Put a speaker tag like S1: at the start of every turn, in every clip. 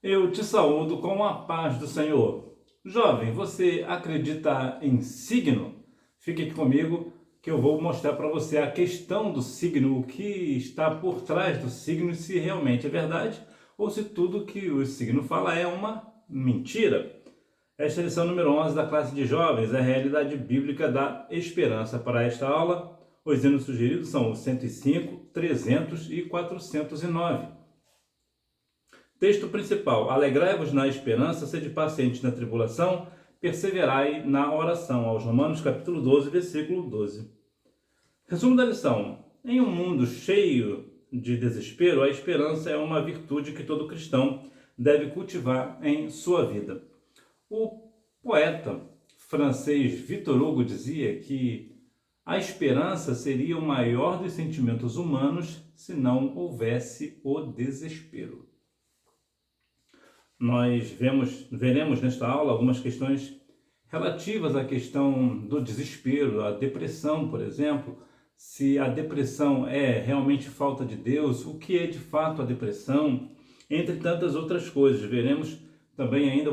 S1: Eu te saúdo com a paz do Senhor. Jovem, você acredita em signo? Fique aqui comigo que eu vou mostrar para você a questão do signo, o que está por trás do signo, se realmente é verdade ou se tudo que o signo fala é uma mentira. Esta é a lição número 11 da classe de jovens, a realidade bíblica da esperança. Para esta aula, os hinos sugeridos são o 105, 300 e 409. Texto principal: alegrai-vos na esperança, sede pacientes na tribulação, perseverai na oração. Aos Romanos, capítulo 12, versículo 12. Resumo da lição: em um mundo cheio de desespero, a esperança é uma virtude que todo cristão deve cultivar em sua vida. O poeta francês Victor Hugo dizia que a esperança seria o maior dos sentimentos humanos se não houvesse o desespero. Nós veremos nesta aula algumas questões relativas à questão do desespero, à depressão, por exemplo, se a depressão é realmente falta de Deus, o que é de fato a depressão, entre tantas outras coisas. Veremos também ainda,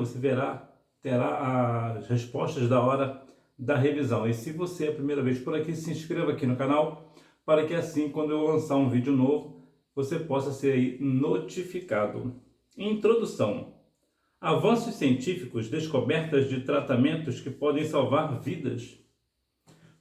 S1: terá as respostas da hora da revisão. E se você é a primeira vez por aqui, se inscreva aqui no canal, para que assim, quando eu lançar um vídeo novo, você possa ser aí notificado. Introdução. Avanços científicos, descobertas de tratamentos que podem salvar vidas,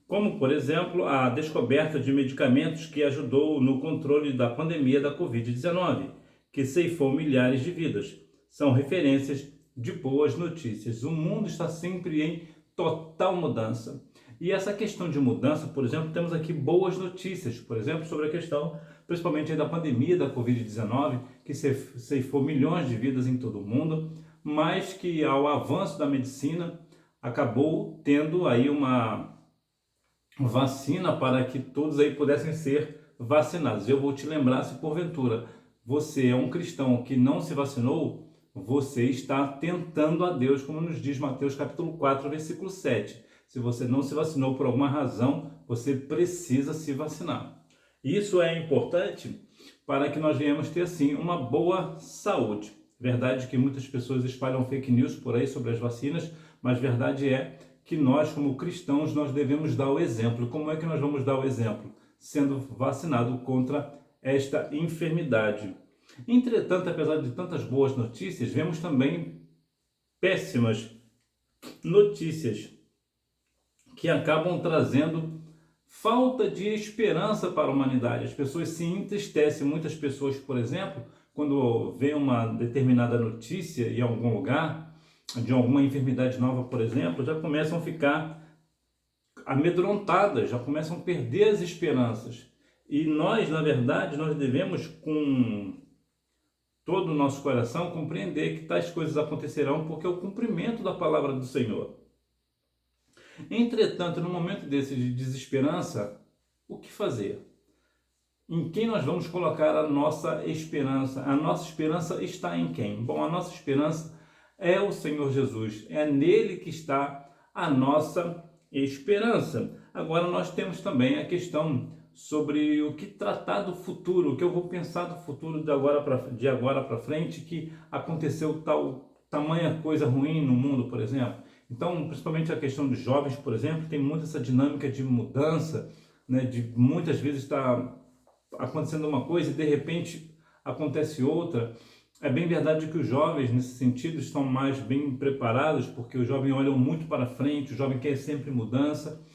S1: como, por exemplo, a descoberta de medicamentos que ajudou no controle da pandemia da Covid-19, que ceifou milhares de vidas. São referências de boas notícias. O mundo está sempre em total mudança. E essa questão de mudança, por exemplo, temos aqui boas notícias, por exemplo, sobre a questão, principalmente da pandemia da Covid-19, que ceifou milhões de vidas em todo o mundo, mas que ao avanço da medicina acabou tendo aí uma vacina para que todos aí pudessem ser vacinados. Eu vou te lembrar, se porventura você é um cristão que não se vacinou, você está tentando a Deus, como nos diz Mateus capítulo 4, versículo 7. Se você não se vacinou por alguma razão, você precisa se vacinar. Isso é importante para que nós venhamos ter, assim, uma boa saúde. Verdade que muitas pessoas espalham fake news por aí sobre as vacinas, mas verdade é que nós, como cristãos, nós devemos dar o exemplo. Como é que nós vamos dar o exemplo? Sendo vacinado contra esta enfermidade. Entretanto, apesar de tantas boas notícias, vemos também péssimas notícias que acabam trazendo falta de esperança para a humanidade. As pessoas se entristecem. Muitas pessoas, por exemplo, quando vê uma determinada notícia em algum lugar, de alguma enfermidade nova, por exemplo, já começam a ficar amedrontadas, já começam a perder as esperanças. E nós, na verdade, nós devemos, com todo o nosso coração, compreender que tais coisas acontecerão porque é o cumprimento da palavra do Senhor. Entretanto, no momento desse de desesperança, o que fazer? Em quem nós vamos colocar a nossa esperança? A nossa esperança está em quem? Bom, a nossa esperança é o Senhor Jesus. É nele que está a nossa esperança. Agora nós temos também a questão sobre o que tratar do futuro, o que eu vou pensar do futuro de agora para frente, que aconteceu tamanha coisa ruim no mundo, por exemplo. Então, principalmente a questão dos jovens, por exemplo, tem muito essa dinâmica de mudança, né, de muitas vezes estar acontecendo uma coisa e de repente acontece outra. É bem verdade que os jovens, nesse sentido, estão mais bem preparados, porque os jovens olham muito para frente, o jovem quer sempre mudança,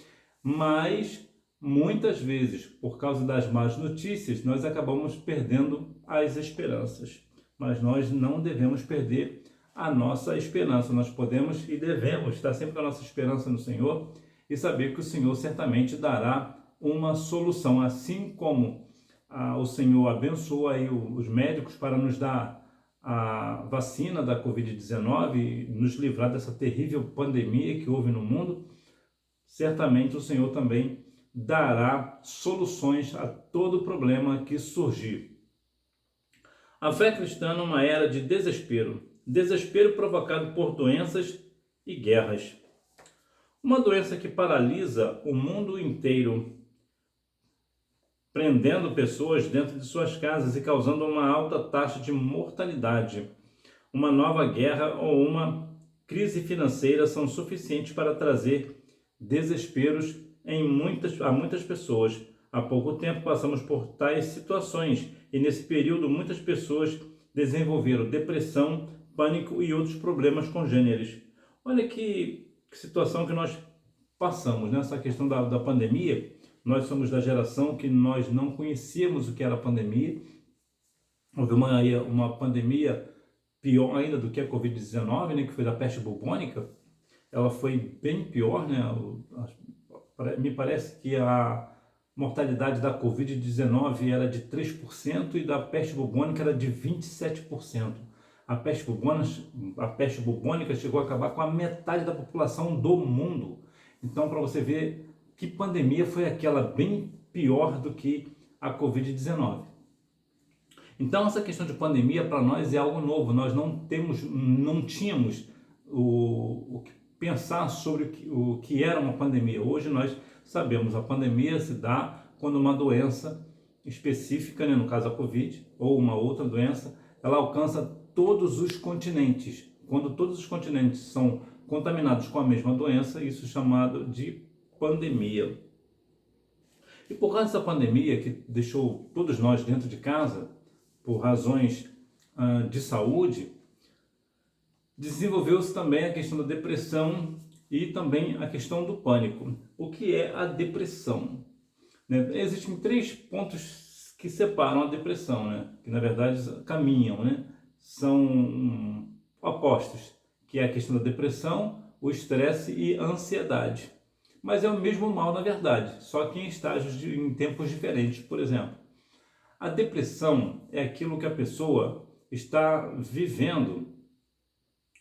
S1: mas muitas vezes, por causa das más notícias, nós acabamos perdendo as esperanças. Mas nós não devemos perder a nossa esperança. Nós podemos e devemos estar sempre com a nossa esperança no Senhor e saber que o Senhor certamente dará uma solução, assim como o Senhor abençoou aí os médicos para nos dar a vacina da Covid-19 e nos livrar dessa terrível pandemia que houve no mundo. Certamente o Senhor também dará soluções a todo problema que surgir. A fé cristã numa era de desespero. Desespero provocado por doenças e guerras. Uma doença que paralisa o mundo inteiro, prendendo pessoas dentro de suas casas e causando uma alta taxa de mortalidade. uma nova guerra ou uma crise financeira são suficientes para trazer desesperos a muitas pessoas. Há pouco tempo passamos por tais situações e nesse período muitas pessoas desenvolveram depressão, pânico e outros problemas congêneres. Olha que situação que nós passamos nessa questão da pandemia. Nós somos da geração que nós não conhecíamos o que era pandemia. Houve uma pandemia pior ainda do que a Covid-19, né, que foi da peste bubônica. Ela foi bem pior, né? Me parece que a mortalidade da Covid-19 era de 3% e da peste bubônica era de 27%. A peste bubônica chegou a acabar com a metade da população do mundo. Então, para você ver que pandemia foi aquela bem pior do que a Covid-19. Então, essa questão de pandemia para nós é algo novo. Nós não tínhamos o que pensar sobre o que era uma pandemia. Hoje nós sabemos, a pandemia se dá quando uma doença específica, né, no caso a Covid, ou uma outra doença, ela alcança todos os continentes. Quando todos os continentes são contaminados com a mesma doença, isso é chamado de pandemia. E por causa dessa pandemia que deixou todos nós dentro de casa, por razões de saúde, desenvolveu-se também a questão da depressão e também a questão do pânico. O que é a depressão? Né? Existem 3 pontos que separam a depressão, né? Que na verdade caminham, né? São opostos, que é a questão da depressão, o estresse e a ansiedade. Mas é o mesmo mal na verdade, só que em tempos diferentes. Por exemplo, a depressão é aquilo que a pessoa está vivendo,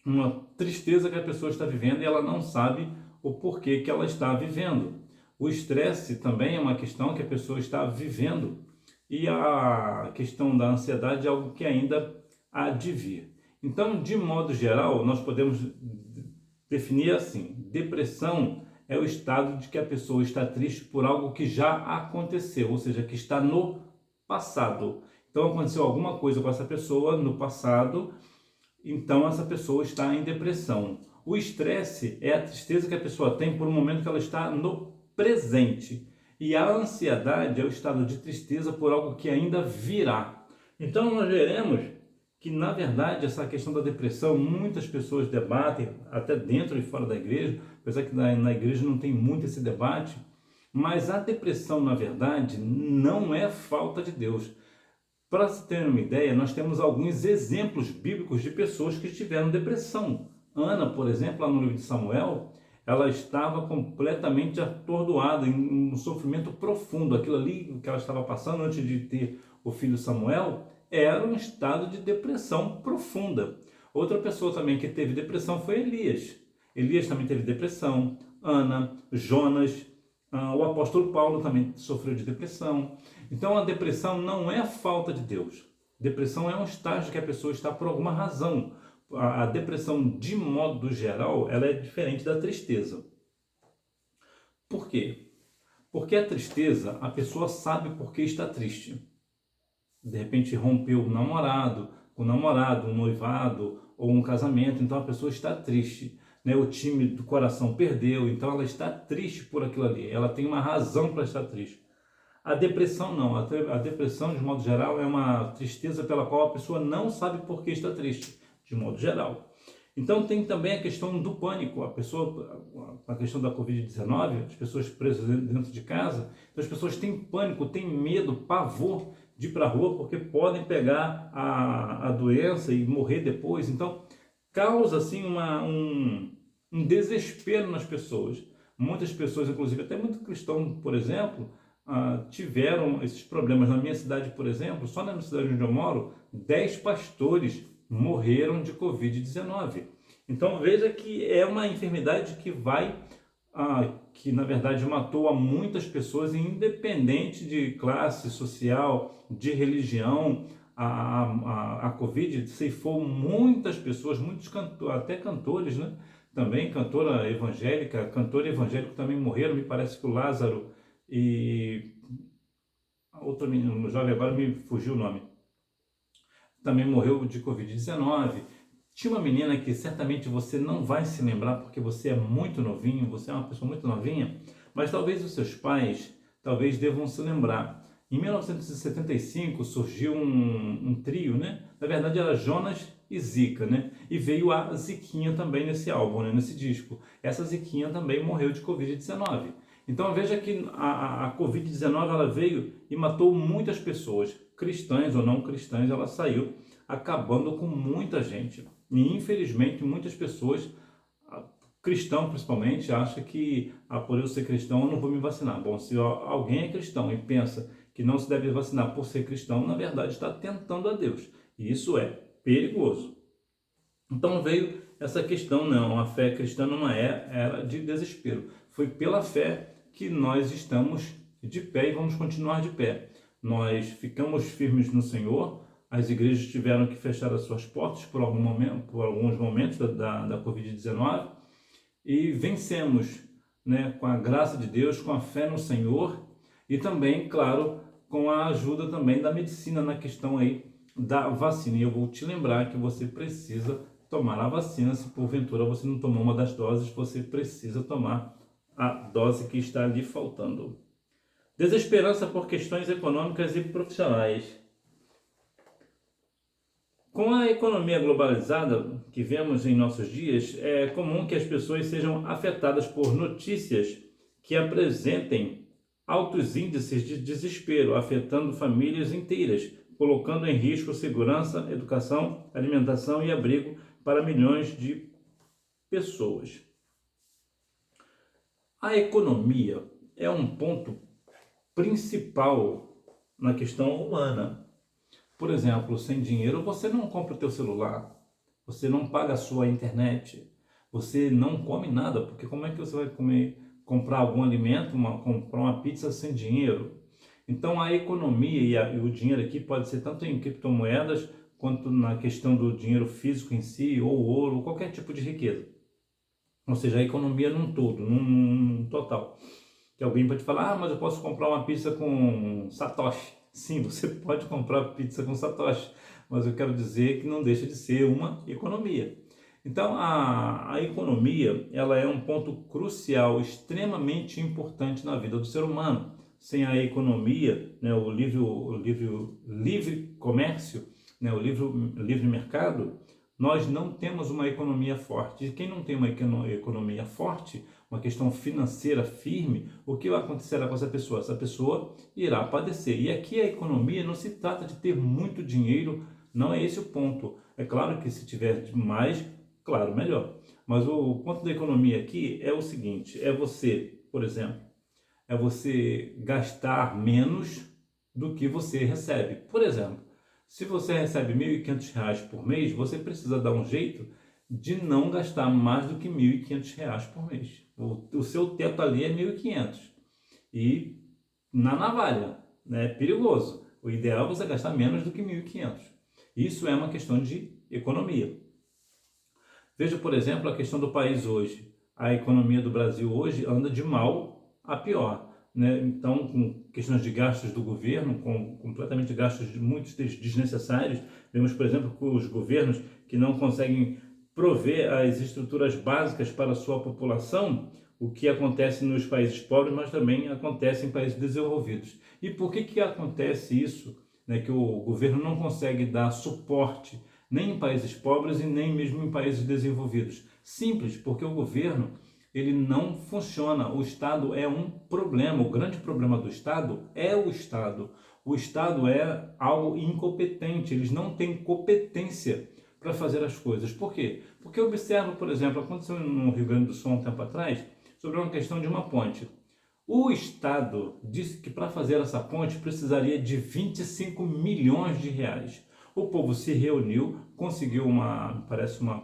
S1: uma tristeza que a pessoa está vivendo e ela não sabe o porquê que ela está vivendo. O estresse também é uma questão que a pessoa está vivendo e a questão da ansiedade é algo que ainda há de vir. Então, de modo geral, nós podemos definir assim: depressão é o estado de que a pessoa está triste por algo que já aconteceu, ou seja, que está no passado. Então aconteceu alguma coisa com essa pessoa no passado, então essa pessoa está em depressão. O estresse é a tristeza que a pessoa tem por um momento que ela está no presente. E a ansiedade é o estado de tristeza por algo que ainda virá. Então nós veremos que, na verdade, essa questão da depressão, muitas pessoas debatem, até dentro e fora da igreja, apesar que na igreja não tem muito esse debate, mas a depressão, na verdade, não é falta de Deus. Para se ter uma ideia, nós temos alguns exemplos bíblicos de pessoas que tiveram depressão. Ana, por exemplo, lá no livro de Samuel, ela estava completamente atordoada, em um sofrimento profundo. Aquilo ali que ela estava passando antes de ter o filho Samuel era um estado de depressão profunda. Outra pessoa também que teve depressão foi Elias. Elias também teve depressão. Ana, Jonas, o apóstolo Paulo também sofreu de depressão. Então a depressão não é falta de Deus. Depressão é um estágio que a pessoa está por alguma razão. A depressão, de modo geral, ela é diferente da tristeza. Por quê? Porque a tristeza, a pessoa sabe por que está triste. De repente rompeu o namorado, um noivado ou um casamento, então a pessoa está triste. Né? O time do coração perdeu, então ela está triste por aquilo ali. Ela tem uma razão para estar triste. A depressão não. A depressão, de modo geral, é uma tristeza pela qual a pessoa não sabe por que está triste, de modo geral. Então tem também a questão do pânico. A questão da Covid-19, as pessoas presas dentro de casa, então as pessoas têm pânico, têm medo, pavor de ir para a rua porque podem pegar a doença e morrer depois. Então causa assim um desespero nas pessoas. Muitas pessoas, inclusive até muito cristão, por exemplo, tiveram esses problemas. Na minha cidade, por exemplo, só na minha cidade onde eu moro, 10 pastores morreram de Covid-19. Então veja que é uma enfermidade que na verdade matou a muitas pessoas, independente de classe social, de religião. A Covid ceifou muitas pessoas, até cantores, né? Também cantor evangélico também morreram. Me parece que o Lázaro e outro menino, jovem, agora me fugiu o nome, também morreu de Covid-19. Tinha uma menina que certamente você não vai se lembrar porque você é muito novinho, você é uma pessoa muito novinha, mas talvez os seus pais talvez devam se lembrar. Em 1975 surgiu um trio, né? Na verdade era Jonas e Zica, né? E veio a Ziquinha também nesse álbum, né? Nesse disco. Essa Ziquinha também morreu de Covid-19. Então veja que a Covid-19 ela veio e matou muitas pessoas, cristãs ou não cristãs, ela saiu acabando com muita gente. E infelizmente muitas pessoas, cristão principalmente, acham que por eu ser cristão eu não vou me vacinar. Bom, se alguém é cristão e pensa que não se deve vacinar por ser cristão, na verdade está tentando a Deus. E isso é perigoso. Então veio essa questão, não, a fé cristã não era de desespero. Foi pela fé que nós estamos de pé e vamos continuar de pé. Nós ficamos firmes no Senhor, as igrejas tiveram que fechar as suas portas por alguns momentos da Covid-19 e vencemos, né, com a graça de Deus, com a fé no Senhor e também, claro, com a ajuda também da medicina na questão aí da vacina. E eu vou te lembrar que você precisa tomar a vacina. Se porventura você não tomou uma das doses, você precisa tomar a dose que está ali faltando. Desesperança por questões econômicas e profissionais. Com a economia globalizada que vemos em nossos dias, é comum que as pessoas sejam afetadas por notícias que apresentem altos índices de desespero, afetando famílias inteiras, colocando em risco segurança, educação, alimentação e abrigo para milhões de pessoas. A economia é um ponto principal na questão humana. Por exemplo, sem dinheiro você não compra o teu celular, você não paga a sua internet, você não come nada, porque como é que você vai comprar algum alimento, comprar uma pizza sem dinheiro? Então a economia e o dinheiro aqui pode ser tanto em criptomoedas, quanto na questão do dinheiro físico em si, ou ouro, ou qualquer tipo de riqueza. Ou seja, a economia num todo, num total. Que alguém pode falar, mas eu posso comprar uma pizza com satoshi. Sim, você pode comprar pizza com satoshi, mas eu quero dizer que não deixa de ser uma economia. Então, a economia ela é um ponto crucial, extremamente importante na vida do ser humano. Sem a economia, né, o livre comércio, né, o livre mercado, nós não temos uma economia forte. E quem não tem uma economia forte, uma questão financeira firme, o que acontecerá com essa pessoa? Essa pessoa irá padecer. E aqui a economia não se trata de ter muito dinheiro, não é esse o ponto. É claro que se tiver mais, claro, melhor. Mas o ponto da economia aqui é o seguinte, é você, por exemplo, é você gastar menos do que você recebe. Por exemplo, se você recebe R$ 1.500 por mês, você precisa dar um jeito de não gastar mais do que R$ 1.500 por mês. O seu teto ali é 1.500 e na navalha, né? É perigoso. O ideal é você gastar menos do que 1.500. Isso é uma questão de economia. Veja, por exemplo, a questão do país hoje. A economia do Brasil hoje anda de mal a pior, né? Então, com questões de gastos do governo, com completamente gastos muitos desnecessários. Vemos, por exemplo, que os governos que não conseguem prover as estruturas básicas para a sua população, o que acontece nos países pobres, mas também acontece em países desenvolvidos. E por que acontece isso? Né, que o governo não consegue dar suporte nem em países pobres e nem mesmo em países desenvolvidos. Simples, porque o governo ele não funciona. O Estado é um problema. O grande problema do Estado é o Estado. O Estado é algo incompetente. Eles não têm competência para fazer as coisas. Por quê? Porque eu observo, por exemplo, aconteceu no Rio Grande do Sul um tempo atrás, sobre uma questão de uma ponte. O Estado disse que para fazer essa ponte precisaria de 25 milhões de reais. O povo se reuniu, conseguiu parece uma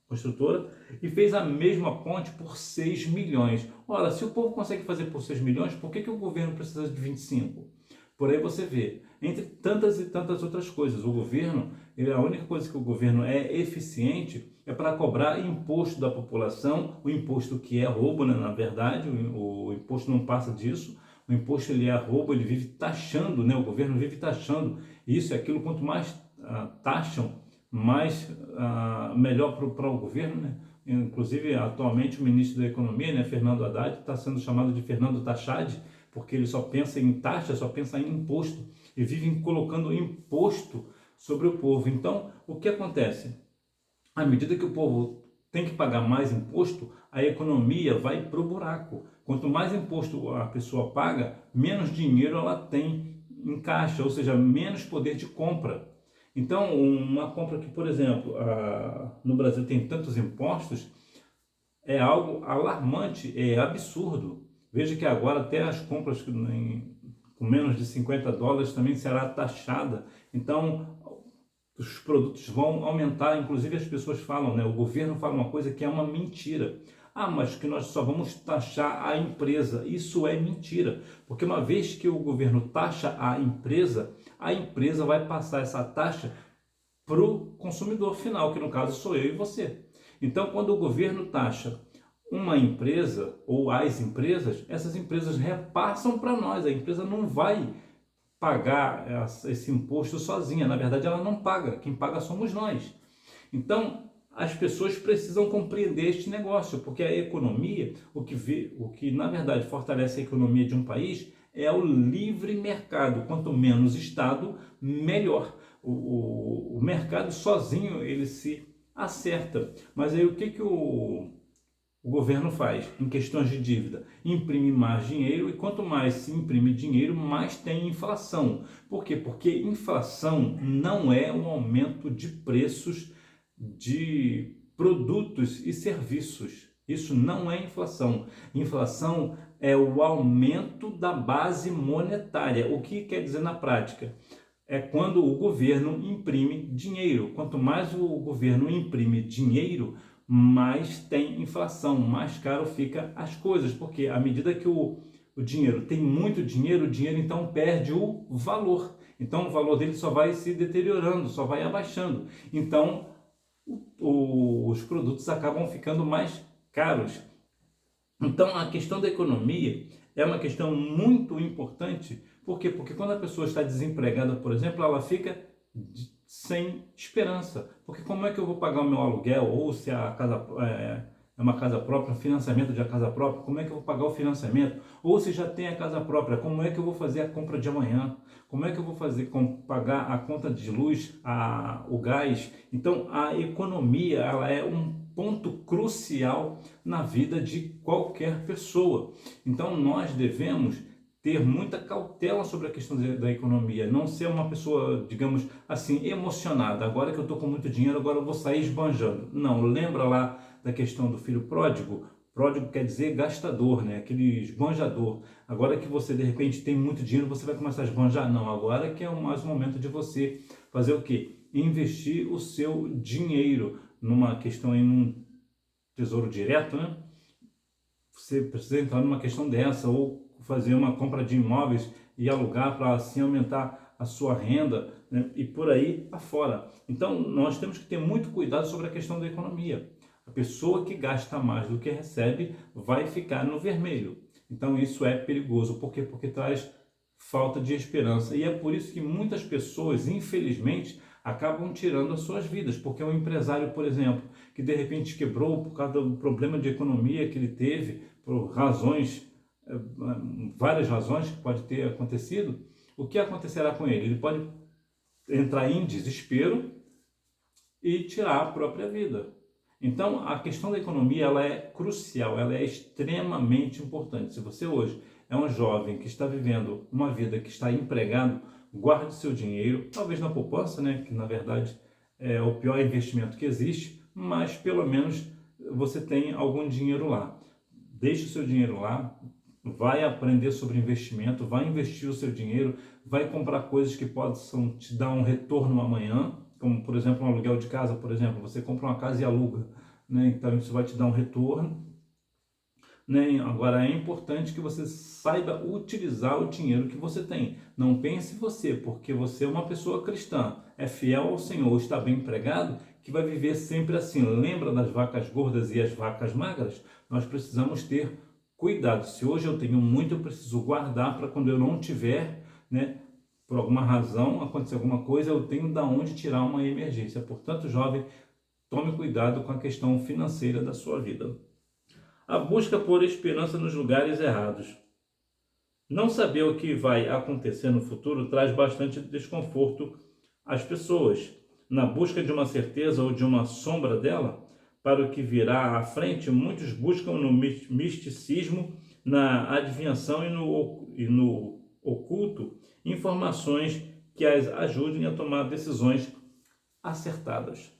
S1: construtora e fez a mesma ponte por 6 milhões. Ora, se o povo consegue fazer por 6 milhões, por que o governo precisa de 25? Por aí você vê, entre tantas e tantas outras coisas, o governo, a única coisa que o governo é eficiente é para cobrar imposto da população, o imposto que é roubo, né? Na verdade, o imposto não passa disso, o imposto ele é roubo, ele vive taxando, né? O governo vive taxando isso e aquilo, quanto mais taxam, mais melhor para o governo, né? Inclusive, atualmente, o ministro da Economia, né, Fernando Haddad, está sendo chamado de Fernando Taxad, porque ele só pensa em taxa, só pensa em imposto, e vive colocando imposto sobre o povo. Então, o que acontece? À medida que o povo tem que pagar mais imposto, a economia vai para o buraco. Quanto mais imposto a pessoa paga, menos dinheiro ela tem em caixa, ou seja, menos poder de compra. Então, uma compra que, por exemplo, no Brasil tem tantos impostos, é algo alarmante, é absurdo. Veja que agora até as compras com menos de US$ 50 também será taxada. Então, os produtos vão aumentar, inclusive as pessoas falam, né? O governo fala uma coisa que é uma mentira. Ah, mas que nós só vamos taxar a empresa. Isso é mentira, porque uma vez que o governo taxa a empresa vai passar essa taxa para o consumidor final, que no caso sou eu e você. Então, quando o governo taxa uma empresa ou as empresas, essas empresas repassam para nós. A empresa não vai pagar esse imposto sozinha. Na verdade, ela não paga. Quem paga somos nós. Então, as pessoas precisam compreender este negócio, porque a economia, o que na verdade fortalece a economia de um país é o livre mercado. Quanto menos Estado, melhor. O mercado sozinho ele se acerta. Mas aí o que o governo faz em questões de dívida? Imprime mais dinheiro, e quanto mais se imprime dinheiro, mais tem inflação. Por quê? Porque inflação não é um aumento de preços de produtos e serviços. Isso não é inflação. Inflação é o aumento da base monetária. O que quer dizer na prática? É quando o governo imprime dinheiro. Quanto mais o governo imprime dinheiro, mais tem inflação, mais caro fica as coisas, porque à medida que o dinheiro tem muito dinheiro, o dinheiro então perde o valor. Então o valor dele só vai se deteriorando, só vai abaixando. Então os produtos acabam ficando mais caros. Então a questão da economia é uma questão muito importante. Por quê? Porque quando a pessoa está desempregada, por exemplo, ela fica sem esperança. Porque como é que eu vou pagar o meu aluguel? Ou se a casa é uma casa própria, um financiamento de a casa própria, como é que eu vou pagar o financiamento? Ou se já tem a casa própria, como é que eu vou fazer a compra de amanhã? Como é que eu vou fazer pagar a conta de luz, o gás? Então a economia ela é um ponto crucial na vida de qualquer pessoa. Então nós devemos ter muita cautela sobre a questão da economia, não ser uma pessoa, digamos assim, emocionada. Agora que eu estou com muito dinheiro, agora eu vou sair esbanjando. Não, lembra lá da questão do filho pródigo? Pródigo quer dizer gastador, né? Aquele esbanjador. Agora que você de repente tem muito dinheiro, você vai começar a esbanjar? Não, agora que é mais um momento de você fazer o quê? Investir o seu dinheiro numa questão aí, num tesouro direto, né? Você precisa entrar numa questão dessa, ou fazer uma compra de imóveis e alugar para assim aumentar a sua renda, né? E por aí afora. Então nós temos que ter muito cuidado sobre a questão da economia. A pessoa que gasta mais do que recebe vai ficar no vermelho. Então isso é perigoso. Por quê? Porque traz falta de esperança. E é por isso que muitas pessoas, infelizmente, acabam tirando as suas vidas. Porque um empresário, por exemplo, que de repente quebrou por causa do problema de economia que ele teve, por razões, várias razões que pode ter acontecido, o que acontecerá com ele? Ele pode entrar em desespero e tirar a própria vida. Então, a questão da economia ela é crucial, ela é extremamente importante. Se você hoje é um jovem que está vivendo uma vida que está empregado, guarde seu dinheiro, talvez na poupança, né, que na verdade é o pior investimento que existe, mas pelo menos você tem algum dinheiro lá. Deixe o seu dinheiro lá, vai aprender sobre investimento, vai investir o seu dinheiro, vai comprar coisas que possam te dar um retorno amanhã, como por exemplo um aluguel de casa, por exemplo, você compra uma casa e aluga, né? Então isso vai te dar um retorno, né? Agora é importante que você saiba utilizar o dinheiro que você tem. Não pense você, porque você é uma pessoa cristã, é fiel ao Senhor, está bem empregado, que vai viver sempre assim. Lembra das vacas gordas e as vacas magras? Nós precisamos ter cuidado. Se hoje eu tenho muito, eu preciso guardar para quando eu não tiver, né, por alguma razão, acontecer alguma coisa, eu tenho de onde tirar uma emergência. Portanto, jovem, tome cuidado com a questão financeira da sua vida. A busca por esperança nos lugares errados. Não saber o que vai acontecer no futuro traz bastante desconforto às pessoas. Na busca de uma certeza ou de uma sombra dela, para o que virá à frente, muitos buscam no misticismo, na adivinhação e no oculto informações que as ajudem a tomar decisões acertadas.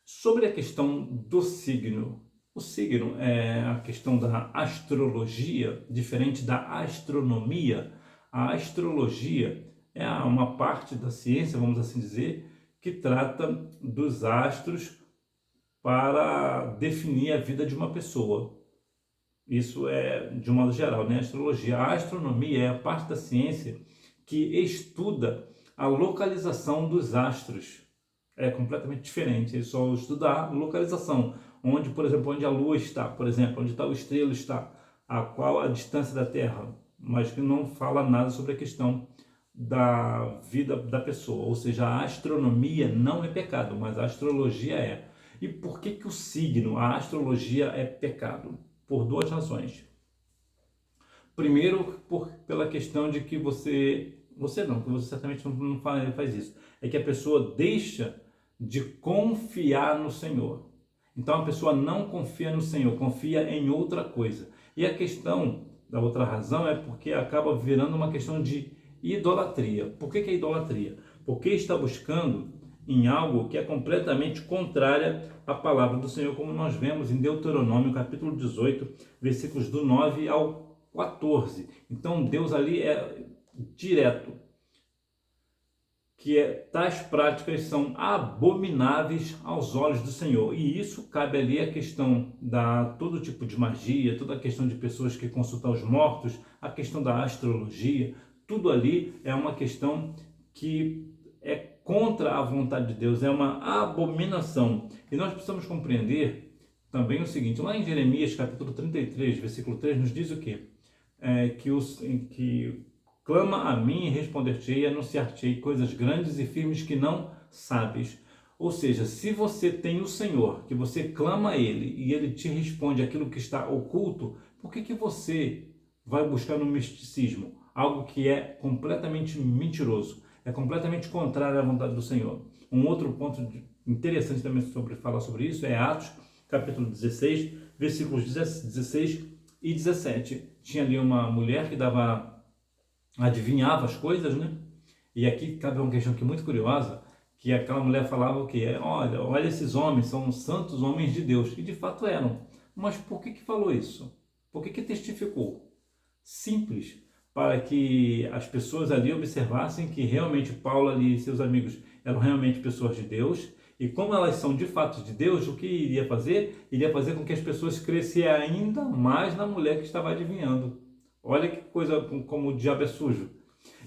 S1: Sobre a questão do signo, o signo é a questão da astrologia, diferente da astronomia. A astrologia é uma parte da ciência, vamos assim dizer, que trata dos astros para definir a vida de uma pessoa. Isso é de um modo geral, né? A astrologia. A astronomia é a parte da ciência que estuda a localização dos astros. É completamente diferente, ele só estuda a localização, onde, por exemplo, onde a Lua está, por exemplo, onde tal estrela está, a qual a distância da Terra, mas que não fala nada sobre a questão da vida da pessoa, ou seja, a astronomia não é pecado, mas a astrologia é. E por que que o signo, a astrologia é pecado? Por duas razões. Primeiro, pela questão de que você certamente não faz isso, é que a pessoa deixa de confiar no Senhor. Então a pessoa não confia no Senhor, confia em outra coisa. E a questão da outra razão é porque acaba virando uma questão de idolatria. Por que é idolatria? Porque está buscando em algo que é completamente contrária à palavra do Senhor, como nós vemos em Deuteronômio, capítulo 18, versículos do 9 ao 14. Então Deus ali é direto, que tais práticas são abomináveis aos olhos do Senhor. E isso cabe ali a questão da todo tipo de magia, toda a questão de pessoas que consultam os mortos, a questão da astrologia, tudo ali é uma questão que é contra a vontade de Deus, é uma abominação. E nós precisamos compreender também o seguinte, lá em Jeremias capítulo 33, versículo 3, nos diz o quê? Que clama a mim e responder-te-ei, anunciar-te-ei coisas grandes e firmes que não sabes. Ou seja, se você tem o Senhor, que você clama a Ele e Ele te responde aquilo que está oculto, por que que você vai buscar no misticismo? Algo que é completamente mentiroso, é completamente contrário à vontade do Senhor. Um outro ponto interessante também sobre falar sobre isso é Atos, capítulo 16, versículos 16 e 17. Tinha ali uma mulher que adivinhava as coisas, né? E aqui cabe uma questão que é muito curiosa, que aquela mulher falava o quê? Olha esses homens, são santos homens de Deus. E de fato eram. Mas por que falou isso? Por que testificou? Simples, para que as pessoas ali observassem que realmente Paulo ali e seus amigos eram realmente pessoas de Deus. E como elas são de fato de Deus, o que iria fazer? Iria fazer com que as pessoas crescessem ainda mais na mulher que estava adivinhando. Olha que coisa, como o diabo é sujo.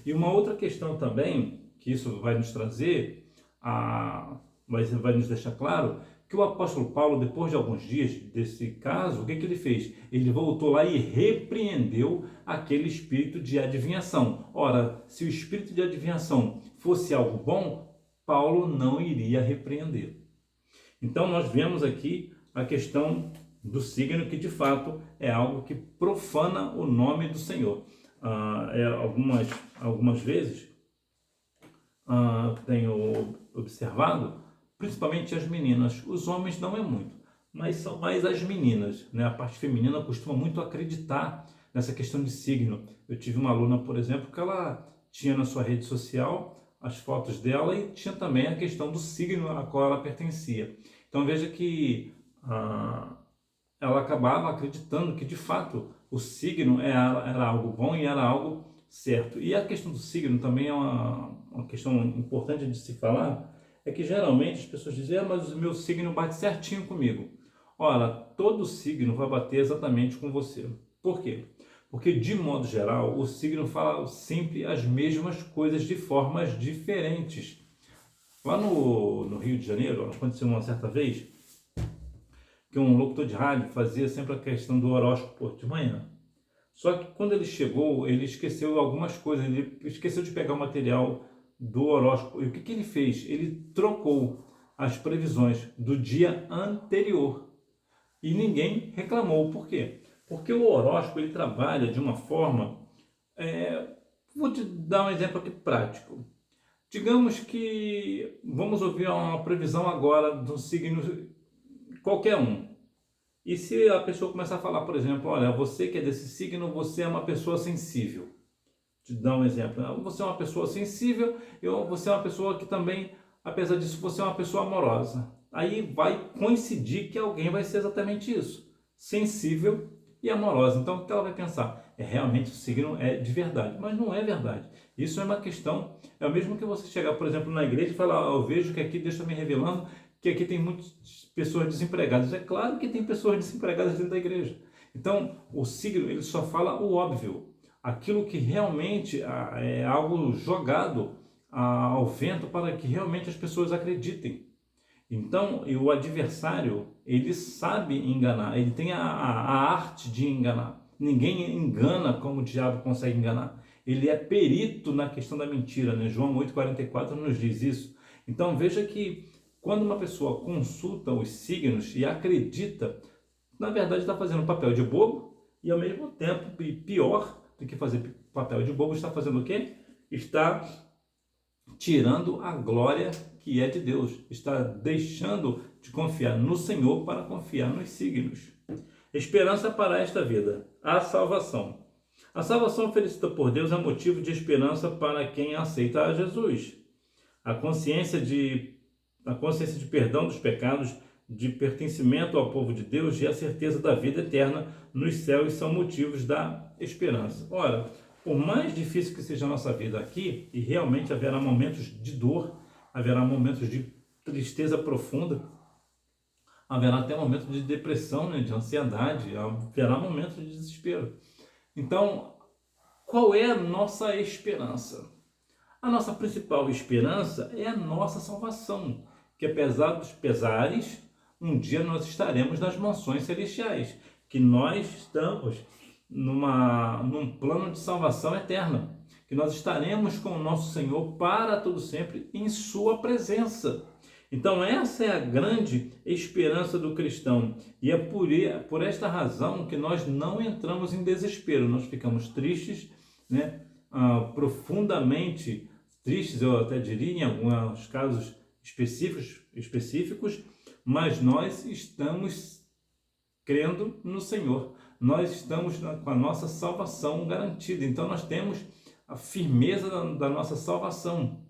S1: E uma outra questão também, que isso vai nos trazer, vai nos deixar claro, que o apóstolo Paulo, depois de alguns dias desse caso, o que ele fez? Ele voltou lá e repreendeu aquele espírito de adivinhação. Ora, se o espírito de adivinhação fosse algo bom, Paulo não iria repreender. Então nós vemos aqui a questão do signo, que de fato é algo que profana o nome do Senhor. Algumas vezes tenho observado, principalmente as meninas, os homens não é muito, mas são mais as meninas, né? A parte feminina costuma muito acreditar nessa questão de signo. Eu tive uma aluna, por exemplo, que ela tinha na sua rede social as fotos dela e tinha também a questão do signo a qual ela pertencia. Então veja que ela acabava acreditando que de fato o signo era algo bom e era algo certo. E a questão do signo também é uma questão importante de se falar, é que geralmente as pessoas dizem, mas o meu signo bate certinho comigo. Ora, todo signo vai bater exatamente com você. Por quê? Porque, de modo geral, o signo fala sempre as mesmas coisas de formas diferentes. Lá no Rio de Janeiro, aconteceu uma certa vez que um locutor de rádio fazia sempre a questão do horóscopo de manhã. Só que quando ele chegou, ele esqueceu algumas coisas, ele esqueceu de pegar o material do horóscopo. E o que que ele fez? Ele trocou as previsões do dia anterior. E ninguém reclamou. Por quê? Porque o horóscopo ele trabalha de uma forma. Vou te dar um exemplo aqui prático. Digamos que vamos ouvir uma previsão agora do signo qualquer um. E se a pessoa começar a falar, por exemplo, olha, você que é desse signo, você é uma pessoa sensível. Te dar um exemplo. Você é uma pessoa sensível e você é uma pessoa que também, apesar disso, você é uma pessoa amorosa. Aí vai coincidir que alguém vai ser exatamente isso. Sensível e amorosa. Então, o que ela vai pensar? Realmente o signo é de verdade. Mas não é verdade. Isso é uma questão... É o mesmo que você chegar, por exemplo, na igreja e falar, eu vejo que aqui Deus está me revelando que aqui tem muitas pessoas desempregadas. É claro que tem pessoas desempregadas dentro da igreja. Então, o signo, ele só fala o óbvio. Aquilo que realmente é algo jogado ao vento para que realmente as pessoas acreditem. Então, o adversário, ele sabe enganar, ele tem a arte de enganar. Ninguém engana como o diabo consegue enganar. Ele é perito na questão da mentira, né? João 8,44 nos diz isso. Então, veja que quando uma pessoa consulta os signos e acredita, na verdade está fazendo papel de bobo e ao mesmo tempo, pior do que fazer papel de bobo, está fazendo o quê? Está tirando a glória que é de Deus, está deixando de confiar no Senhor para confiar nos signos. Esperança para esta vida, a salvação. A salvação oferecida por Deus é motivo de esperança para quem aceita a Jesus. A consciência de perdão dos pecados, de pertencimento ao povo de Deus e a certeza da vida eterna nos céus são motivos da esperança. Ora, por mais difícil que seja a nossa vida aqui, e realmente haverá momentos de dor, haverá momentos de tristeza profunda, haverá até momentos de depressão, né, de ansiedade, haverá momentos de desespero. Então, qual é a nossa esperança? A nossa principal esperança é a nossa salvação, que apesar dos pesares, um dia nós estaremos nas mansões celestiais, que nós estamos num plano de salvação eterna, que nós estaremos com o nosso Senhor para todo sempre em sua presença. Então essa é a grande esperança do cristão e é por esta razão que nós não entramos em desespero, nós ficamos tristes, né? Profundamente tristes, eu até diria, em alguns casos específicos, mas nós estamos crendo no Senhor. Nós estamos com a nossa salvação garantida. Então nós temos a firmeza da nossa salvação.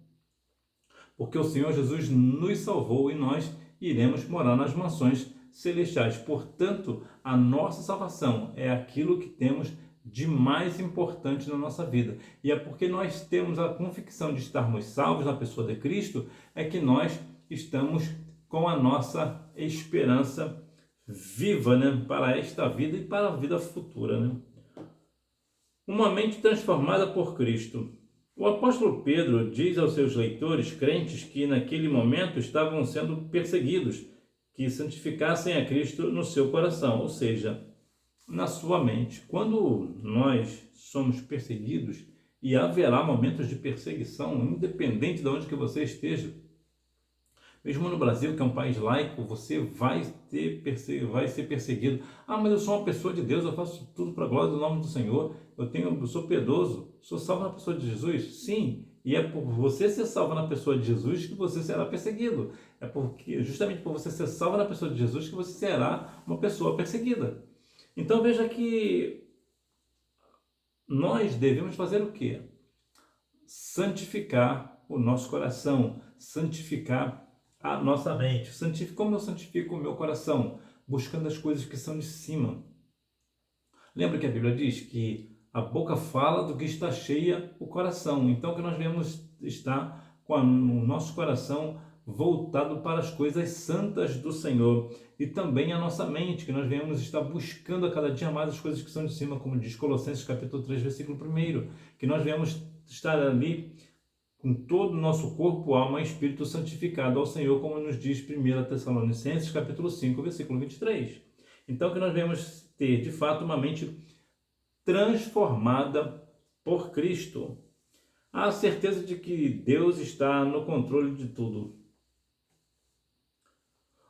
S1: Porque o Senhor Jesus nos salvou e nós iremos morar nas mansões celestiais. Portanto, a nossa salvação é aquilo que temos de mais importante na nossa vida. E é porque nós temos a convicção de estarmos salvos na pessoa de Cristo, é que nós estamos com a nossa esperança viva, né, para esta vida e para a vida futura, né? Uma mente transformada por Cristo. O apóstolo Pedro diz aos seus leitores crentes que naquele momento estavam sendo perseguidos, que santificassem a Cristo no seu coração, ou seja, na sua mente. Quando nós somos perseguidos, e haverá momentos de perseguição, independente de onde que você esteja, mesmo no Brasil, que é um país laico, você vai ser perseguido. Mas eu sou uma pessoa de Deus, eu faço tudo para a glória do nome do Senhor, eu sou piedoso, sou salvo na pessoa de Jesus? Sim, e é por você ser salvo na pessoa de Jesus que você será perseguido. É justamente por você ser salvo na pessoa de Jesus que você será uma pessoa perseguida. Então veja que nós devemos fazer o quê? Santificar o nosso coração, santificar a nossa mente. Como eu santifico o meu coração? Buscando as coisas que são de cima. Lembra que a Bíblia diz que a boca fala do que está cheia o coração. Então que nós devemos estar com o nosso coração voltado para as coisas santas do Senhor. E também a nossa mente, que nós devemos estar buscando a cada dia mais as coisas que são de cima, como diz Colossenses capítulo 3, versículo 1. Que nós devemos estar ali com todo o nosso corpo, alma e espírito santificado ao Senhor, como nos diz 1 Tessalonicenses, capítulo 5, versículo 23. Então, que nós devemos ter, de fato, uma mente transformada por Cristo. Há a certeza de que Deus está no controle de tudo.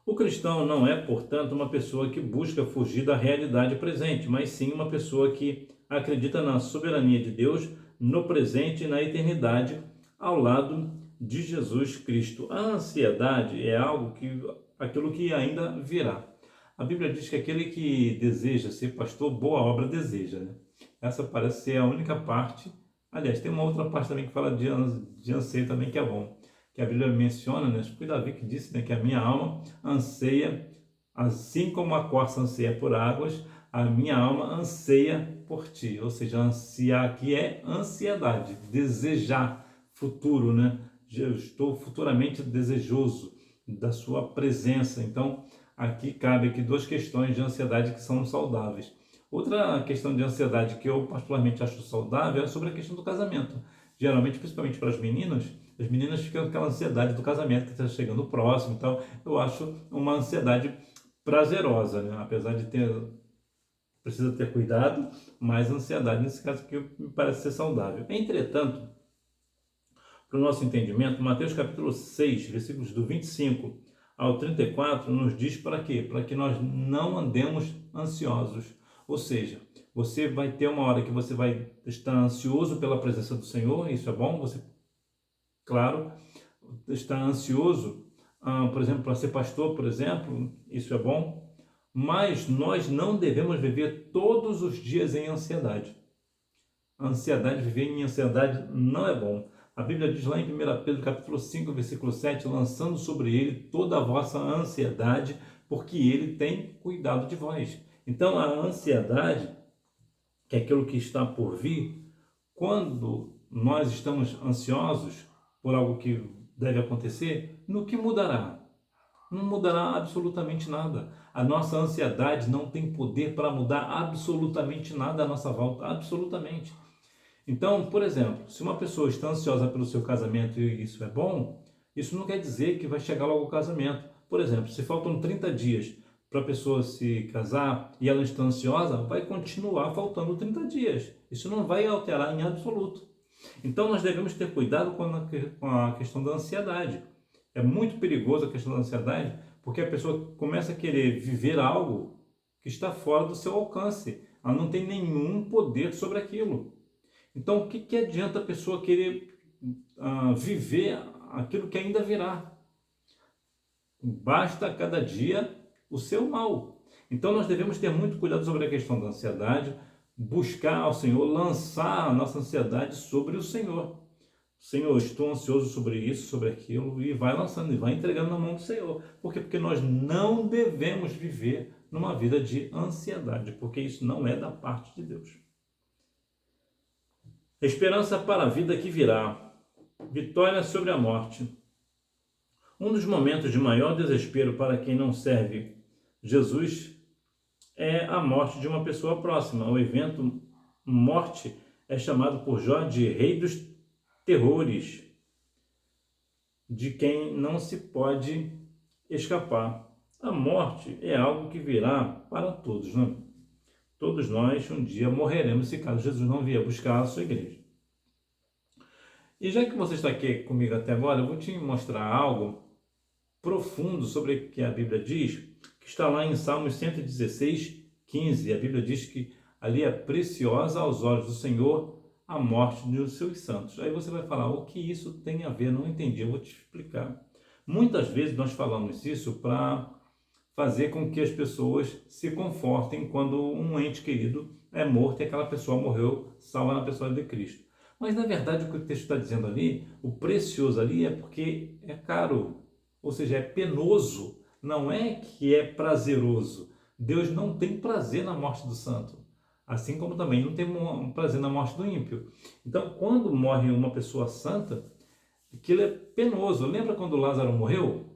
S1: O cristão não é, portanto, uma pessoa que busca fugir da realidade presente, mas sim uma pessoa que acredita na soberania de Deus no presente e na eternidade ao lado de Jesus Cristo. A ansiedade é aquilo que ainda virá. A Bíblia diz que aquele que deseja ser pastor, boa obra deseja, né? Essa parece ser a única parte. Aliás, tem uma outra parte também que fala de anseio também, que é bom. Que a Bíblia menciona, né? Foi Davi que disse, né, que a minha alma anseia, assim como a corça anseia por águas, a minha alma anseia por ti. Ou seja, ansiar aqui é ansiedade, desejar futuro, né? Eu estou futuramente desejoso da sua presença. Então, aqui cabe aqui duas questões de ansiedade que são saudáveis. Outra questão de ansiedade que eu particularmente acho saudável é sobre a questão do casamento. Geralmente, principalmente para as meninas ficam com aquela ansiedade do casamento que está chegando próximo. Então, eu acho uma ansiedade prazerosa, né? Apesar de precisa ter cuidado, mas ansiedade nesse caso aqui me parece ser saudável. Entretanto, para o nosso entendimento, Mateus capítulo 6, versículos do 25 ao 34, nos diz para quê? Para que nós não andemos ansiosos. Ou seja, você vai ter uma hora que você vai estar ansioso pela presença do Senhor, isso é bom, você, claro, está ansioso, por exemplo, para ser pastor, por exemplo, isso é bom, mas nós não devemos viver todos os dias em ansiedade. A ansiedade, viver em ansiedade não é bom. A Bíblia diz lá em 1 Pedro capítulo 5, versículo 7, lançando sobre ele toda a vossa ansiedade, porque ele tem cuidado de vós. Então, a ansiedade, que é aquilo que está por vir, quando nós estamos ansiosos por algo que deve acontecer, no que mudará? Não mudará absolutamente nada. A nossa ansiedade não tem poder para mudar absolutamente nada à nossa volta, absolutamente. Então, por exemplo, se uma pessoa está ansiosa pelo seu casamento e isso é bom, isso não quer dizer que vai chegar logo ao casamento. Por exemplo, se faltam 30 dias para a pessoa se casar e ela está ansiosa, vai continuar faltando 30 dias. Isso não vai alterar em absoluto. Então, nós devemos ter cuidado com a questão da ansiedade. É muito perigoso a questão da ansiedade, porque a pessoa começa a querer viver algo que está fora do seu alcance. Ela não tem nenhum poder sobre aquilo. Então, o que adianta a pessoa querer viver aquilo que ainda virá? Basta cada dia o seu mal. Então, nós devemos ter muito cuidado sobre a questão da ansiedade, buscar ao Senhor, lançar a nossa ansiedade sobre o Senhor. Senhor, estou ansioso sobre isso, sobre aquilo, e vai lançando, e vai entregando na mão do Senhor. Por quê? Porque nós não devemos viver numa vida de ansiedade, porque isso não é da parte de Deus. Esperança para a vida que virá. Vitória sobre a morte. Um dos momentos de maior desespero para quem não serve Jesus é a morte de uma pessoa próxima. O evento morte é chamado por Jó de rei dos terrores, de quem não se pode escapar. A morte é algo que virá para todos, né? Todos nós um dia morreremos se caso Jesus não vier buscar a sua igreja. E já que você está aqui comigo até agora, eu vou te mostrar algo profundo sobre o que a Bíblia diz, que está lá em Salmos 116, 15. A Bíblia diz que ali é preciosa aos olhos do Senhor a morte dos seus santos. Aí você vai falar, o que isso tem a ver? Não entendi, eu vou te explicar. Muitas vezes nós falamos isso para fazer com que as pessoas se confortem quando um ente querido é morto e aquela pessoa morreu salva na pessoa de Cristo. Mas na verdade o que o texto está dizendo ali, o precioso ali é porque é caro, ou seja, é penoso, não é que é prazeroso. Deus não tem prazer na morte do santo, assim como também não tem prazer na morte do ímpio. Então, quando morre uma pessoa santa, aquilo é penoso. Lembra quando Lázaro morreu?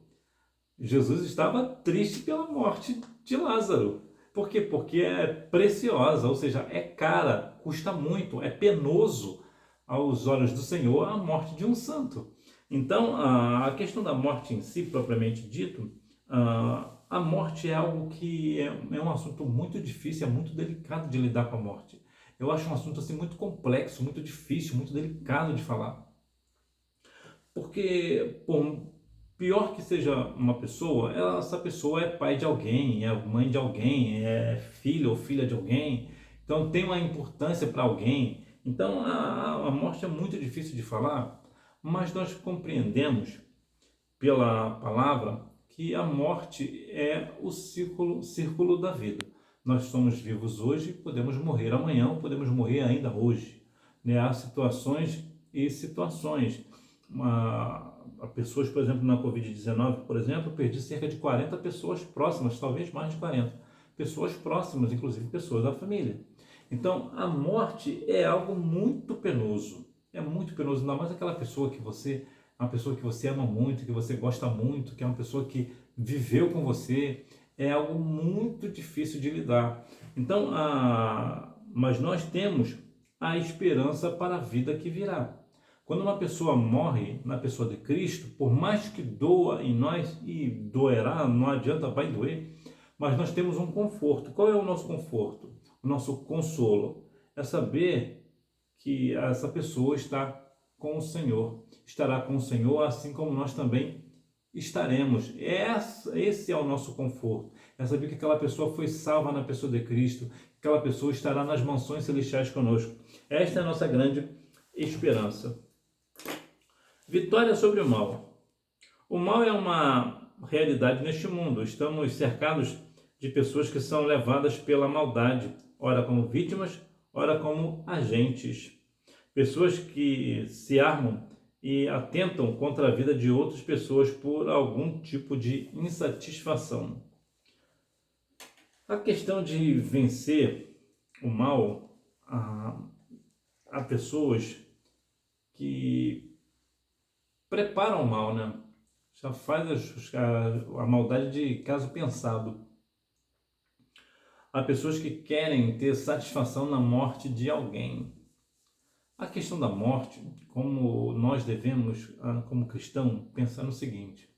S1: Jesus estava triste pela morte de Lázaro. Por quê? Porque é preciosa, ou seja, é cara, custa muito, é penoso aos olhos do Senhor a morte de um santo. Então, a questão da morte em si, propriamente dito, a morte é algo que é um assunto muito difícil, é muito delicado de lidar com a morte. Eu acho um assunto assim muito complexo, muito difícil, muito delicado de falar. Porque, por pior que seja uma pessoa, essa pessoa é pai de alguém, é mãe de alguém, é filho ou filha de alguém, então tem uma importância para alguém. Então a morte é muito difícil de falar, mas nós compreendemos pela palavra que a morte é o círculo da vida. Nós somos vivos hoje, podemos morrer amanhã, podemos morrer ainda hoje. Né? Há situações e situações. Há pessoas, por exemplo, na Covid-19, por exemplo, eu perdi cerca de 40 pessoas próximas, talvez mais de 40. Pessoas próximas, inclusive pessoas da família. Então, a morte é algo muito penoso. É muito penoso, ainda mais aquela pessoa que você uma pessoa que você ama muito, que você gosta muito, que é uma pessoa que viveu com você, é algo muito difícil de lidar. Então, mas nós temos a esperança para a vida que virá. Quando uma pessoa morre na pessoa de Cristo, por mais que doa em nós, e doerá, não adianta, vai doer, mas nós temos um conforto. Qual é o nosso conforto? O nosso consolo é saber que essa pessoa está com o Senhor, estará com o Senhor, assim como nós também estaremos. Esse é o nosso conforto, é saber que aquela pessoa foi salva na pessoa de Cristo, que aquela pessoa estará nas mansões celestiais conosco. Esta é a nossa grande esperança. Vitória sobre o mal. O mal é uma realidade neste mundo. Estamos cercados de pessoas que são levadas pela maldade, ora como vítimas, ora como agentes. Pessoas que se armam e atentam contra a vida de outras pessoas por algum tipo de insatisfação. A questão de vencer o mal, há pessoas que preparam o mal, né? Já faz a maldade de caso pensado. Há pessoas que querem ter satisfação na morte de alguém. A questão da morte, como nós devemos, como cristão, pensar no seguinte: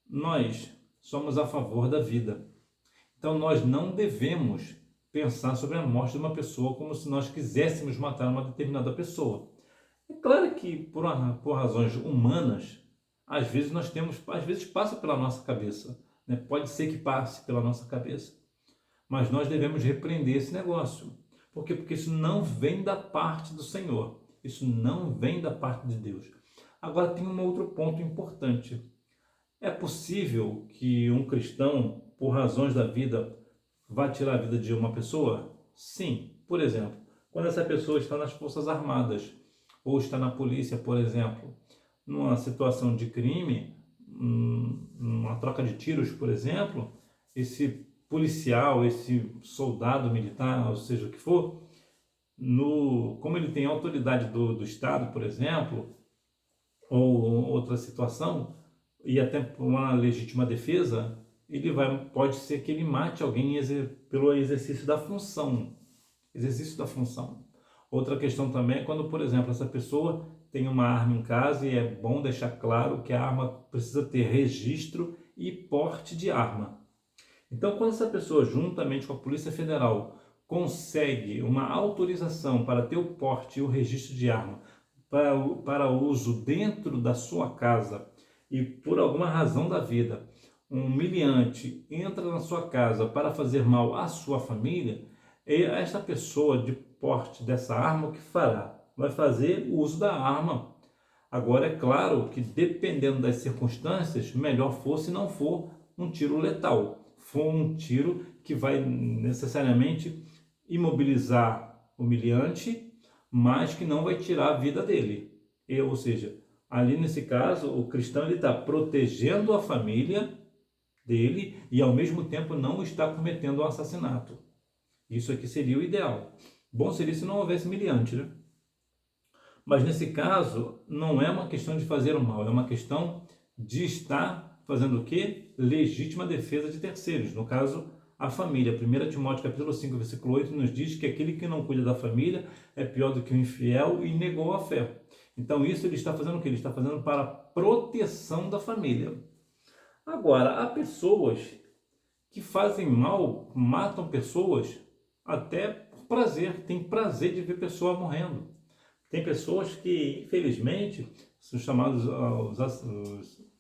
S1: nós somos a favor da vida. Então nós não devemos pensar sobre a morte de uma pessoa como se nós quiséssemos matar uma determinada pessoa. É claro que por razões humanas, às vezes passa pela nossa cabeça, né? Pode ser que passe pela nossa cabeça, mas nós devemos repreender esse negócio. Por quê? Porque isso não vem da parte do Senhor. Isso não vem da parte de Deus. Agora tem um outro ponto importante. É possível que um cristão, por razões da vida, vá tirar a vida de uma pessoa? Sim. Por exemplo, quando essa pessoa está nas Forças Armadas ou está na polícia, por exemplo, numa situação de crime, numa troca de tiros, por exemplo, esse policial, esse soldado militar, ou seja o que for, como ele tem autoridade do Estado, por exemplo, ou outra situação, e até por uma legítima defesa, pode ser que ele mate alguém pelo exercício da função. Exercício da função. Outra questão também é quando, por exemplo, essa pessoa tem uma arma em casa e é bom deixar claro que a arma precisa ter registro e porte de arma. Então, quando essa pessoa, juntamente com a Polícia Federal, consegue uma autorização para ter o porte e o registro de arma para uso dentro da sua casa e por alguma razão da vida, um miliante entra na sua casa para fazer mal à sua família, esta pessoa de porte dessa arma, o que fará? Vai fazer uso da arma. Agora, é claro que dependendo das circunstâncias, melhor for se não for um tiro letal. For um tiro que vai necessariamente imobilizar o humilhante, mas que não vai tirar a vida dele. Ou seja, ali nesse caso, o cristão está protegendo a família dele e ao mesmo tempo não está cometendo um assassinato. Isso aqui seria o ideal. Bom seria se não houvesse humilhante, né? Mas nesse caso, não é uma questão de fazer o mal, é uma questão de estar fazendo o quê? Legítima defesa de terceiros, no caso, a família. 1 Timóteo capítulo 5, versículo 8, nos diz que aquele que não cuida da família é pior do que o infiel e negou a fé. Então isso ele está fazendo o quê? Ele está fazendo para a proteção da família. Agora, há pessoas que fazem mal, matam pessoas, até tem prazer de ver pessoa morrendo. Tem pessoas que, infelizmente, são chamados os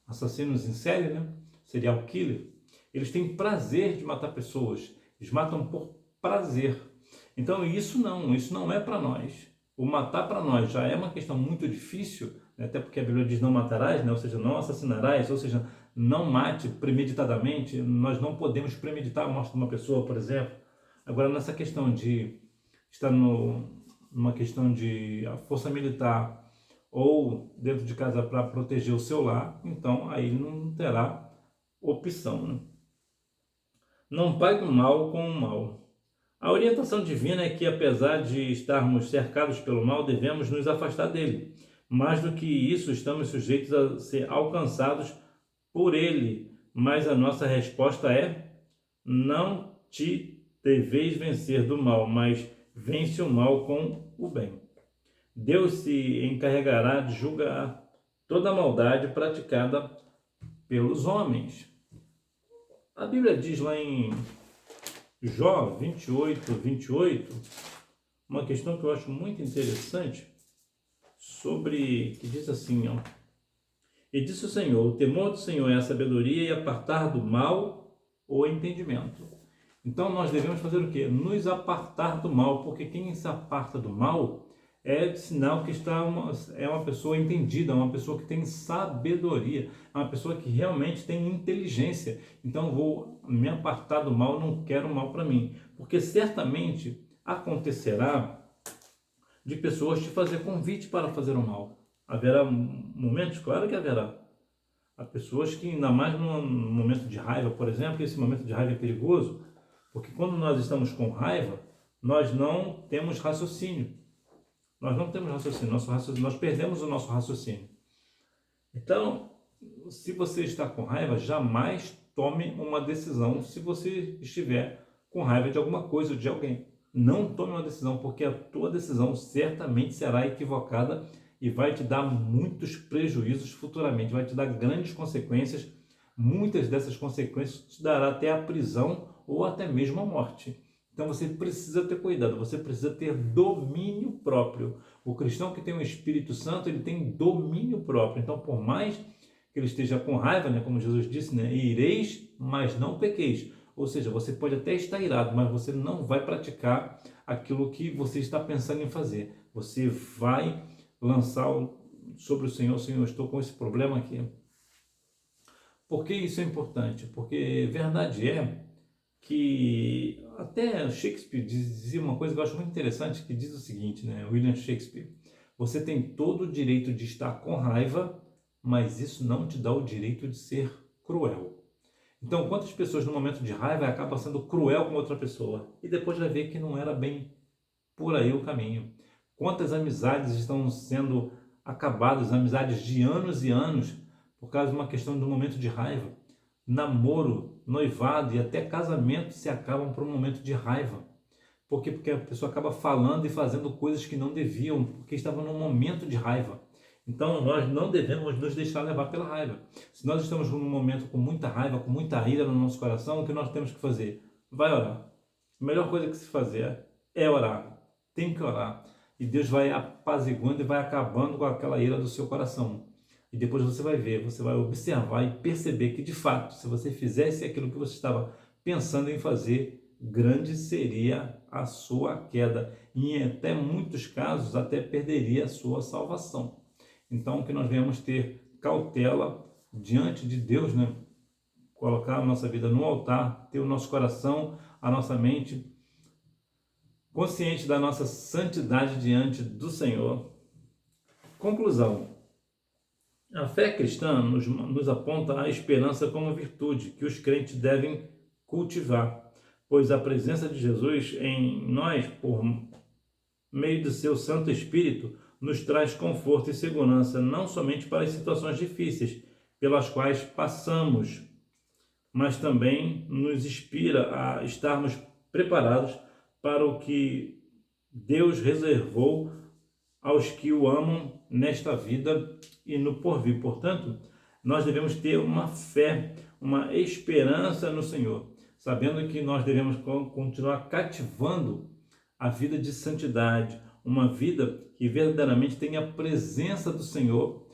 S1: assassinos em série, né? Serial killer. Eles têm prazer de matar pessoas. Eles matam por prazer. Então isso não é para nós. O matar para nós já é uma questão muito difícil, né? Até porque a Bíblia diz não matarás, né? Ou seja, não assassinarás, ou seja, não mate premeditadamente. Nós não podemos premeditar a morte de uma pessoa, por exemplo. Agora, nessa questão de estar numa questão de força militar ou dentro de casa para proteger o seu lar, então aí não terá opção, né? Não pague o mal com o mal. A orientação divina é que, apesar de estarmos cercados pelo mal, devemos nos afastar dele. Mais do que isso, estamos sujeitos a ser alcançados por ele. Mas a nossa resposta é: não te deveis vencer do mal, mas vence o mal com o bem. Deus se encarregará de julgar toda a maldade praticada pelos homens. A Bíblia diz lá em Jó 28, uma questão que eu acho muito interessante, que diz assim, ó: e disse o Senhor, o temor do Senhor é a sabedoria e apartar do mal o entendimento. Então nós devemos fazer o quê? Nos apartar do mal, porque quem se aparta do mal é sinal que é uma pessoa entendida, uma pessoa que tem sabedoria, é uma pessoa que realmente tem inteligência. Então vou me apartar do mal, não quero mal para mim, porque certamente acontecerá de pessoas te fazer convite para fazer o mal. Haverá momentos, claro que haverá. Há pessoas que, ainda mais num momento de raiva, por exemplo, esse momento de raiva é perigoso, porque quando nós estamos com raiva, nós não temos raciocínio. Nós não temos raciocínio, nós perdemos o nosso raciocínio. Então, se você está com raiva, jamais tome uma decisão se você estiver com raiva de alguma coisa ou de alguém. Não tome uma decisão, porque a tua decisão certamente será equivocada e vai te dar muitos prejuízos futuramente, vai te dar grandes consequências. Muitas dessas consequências te dará até a prisão ou até mesmo a morte. Então você precisa ter cuidado, você precisa ter domínio próprio. O cristão que tem o Espírito Santo, ele tem domínio próprio. Então, por mais que ele esteja com raiva, né, como Jesus disse, né, ireis, mas não pequeis. Ou seja, você pode até estar irado, mas você não vai praticar aquilo que você está pensando em fazer. Você vai lançar sobre o Senhor: Senhor, estou com esse problema aqui. Por que isso é importante? Porque verdade é que até Shakespeare dizia uma coisa que eu acho muito interessante, que diz o seguinte, né? William Shakespeare: você tem todo o direito de estar com raiva, mas isso não te dá o direito de ser cruel. Então, quantas pessoas no momento de raiva acabam sendo cruel com outra pessoa e depois vai ver que não era bem por aí o caminho? Quantas amizades estão sendo acabadas, amizades de anos e anos, por causa de uma questão de um momento de raiva? Namoro, noivado e até casamento se acabam por um momento de raiva. Por quê? Porque a pessoa acaba falando e fazendo coisas que não deviam, porque estava num momento de raiva. Então nós não devemos nos deixar levar pela raiva. Se nós estamos num momento com muita raiva, com muita ira no nosso coração, o que nós temos que fazer? Vai orar. A melhor coisa que se fazer é orar. Tem que orar. E Deus vai apaziguando e vai acabando com aquela ira do seu coração. E depois você vai ver, você vai observar e perceber que, de fato, se você fizesse aquilo que você estava pensando em fazer, grande seria a sua queda. E em até muitos casos, até perderia a sua salvação. Então, que nós venhamos ter cautela diante de Deus, né? Colocar a nossa vida no altar, ter o nosso coração, a nossa mente consciente da nossa santidade diante do Senhor. Conclusão. A fé cristã nos aponta a esperança como virtude que os crentes devem cultivar, pois a presença de Jesus em nós, por meio do seu Santo Espírito, nos traz conforto e segurança, não somente para as situações difíceis pelas quais passamos, mas também nos inspira a estarmos preparados para o que Deus reservou aos que o amam nesta vida e no porvir. Portanto, nós devemos ter uma fé, uma esperança no Senhor, sabendo que nós devemos continuar cativando a vida de santidade, uma vida que verdadeiramente tem a presença do Senhor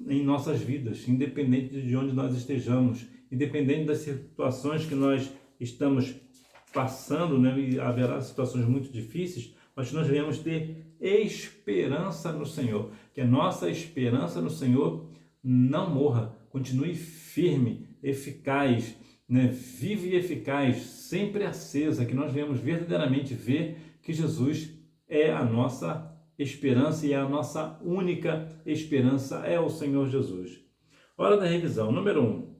S1: em nossas vidas, independente de onde nós estejamos, independente das situações que nós estamos passando, né? E haverá situações muito difíceis, mas nós devemos ter esperança no Senhor, que a nossa esperança no Senhor não morra, continue firme, eficaz, né? Vive e eficaz, sempre acesa, que nós venhamos verdadeiramente ver que Jesus é a nossa esperança e a nossa única esperança é o Senhor Jesus. Hora da revisão. Número 1.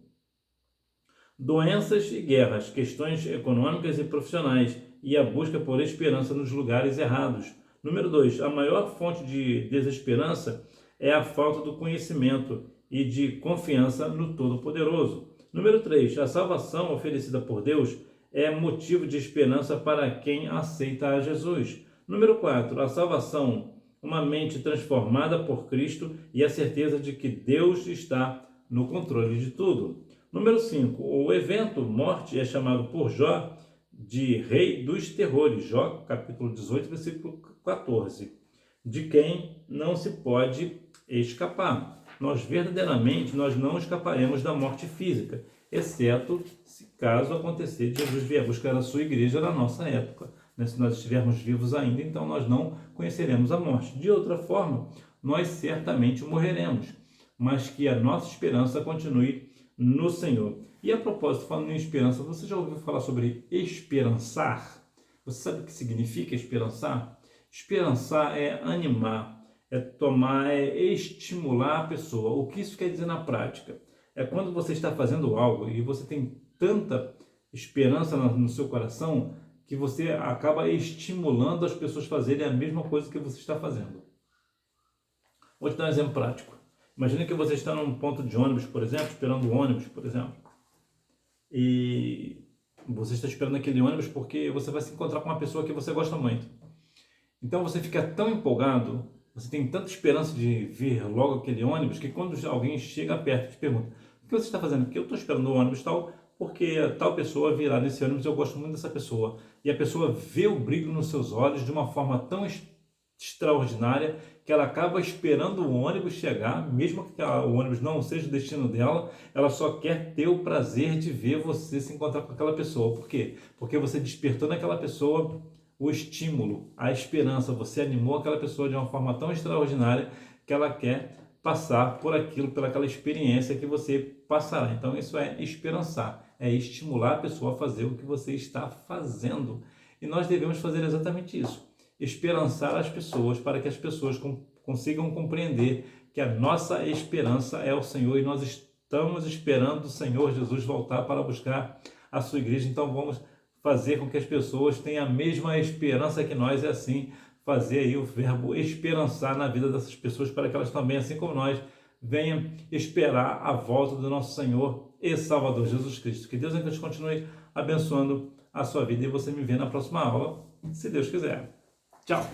S1: Doenças e guerras, questões econômicas e profissionais e a busca por esperança nos lugares errados. Número 2. A maior fonte de desesperança é a falta do conhecimento e de confiança no Todo-Poderoso. Número 3. A salvação oferecida por Deus é motivo de esperança para quem aceita a Jesus. Número 4. A salvação, uma mente transformada por Cristo e a certeza de que Deus está no controle de tudo. Número 5. O evento morte é chamado por Jó de rei dos terrores. Jó, capítulo 18, versículo 14. De quem não se pode escapar. Nós verdadeiramente não escaparemos da morte física, exceto se caso acontecer de Jesus vier buscar a sua igreja na nossa época. Se nós estivermos vivos ainda, então nós não conheceremos a morte. De outra forma, nós certamente morreremos, mas que a nossa esperança continue no Senhor. E a propósito, falando em esperança, você já ouviu falar sobre esperançar? Você sabe o que significa esperançar? Esperançar é animar, é tomar, é estimular a pessoa. O que isso quer dizer na prática? É quando você está fazendo algo e você tem tanta esperança no seu coração que você acaba estimulando as pessoas a fazerem a mesma coisa que você está fazendo. Vou te dar um exemplo prático. Imagina que você está num ponto de ônibus, por exemplo, esperando o ônibus, por exemplo. E você está esperando aquele ônibus porque você vai se encontrar com uma pessoa que você gosta muito. Então você fica tão empolgado, você tem tanta esperança de ver logo aquele ônibus, que quando alguém chega perto e te pergunta: o que você está fazendo? Porque eu estou esperando o ônibus tal, porque tal pessoa virá nesse ônibus, eu gosto muito dessa pessoa. E a pessoa vê o brilho nos seus olhos de uma forma tão extraordinária que ela acaba esperando o ônibus chegar, mesmo que o ônibus não seja o destino dela, ela só quer ter o prazer de ver você se encontrar com aquela pessoa. Por quê? Porque você despertou naquela pessoa o estímulo, a esperança, você animou aquela pessoa de uma forma tão extraordinária que ela quer passar por aquilo, pelaquela experiência que você passará. Então isso é esperançar, é estimular a pessoa a fazer o que você está fazendo. E nós devemos fazer exatamente isso, esperançar as pessoas para que as pessoas consigam compreender que a nossa esperança é o Senhor e nós estamos esperando o Senhor Jesus voltar para buscar a sua igreja. Então vamos fazer com que as pessoas tenham a mesma esperança que nós, e assim fazer aí o verbo esperançar na vida dessas pessoas, para que elas também, assim como nós, venham esperar a volta do nosso Senhor e Salvador Jesus Cristo. Que Deus então continue abençoando a sua vida e você me vê na próxima aula, se Deus quiser. Tchau!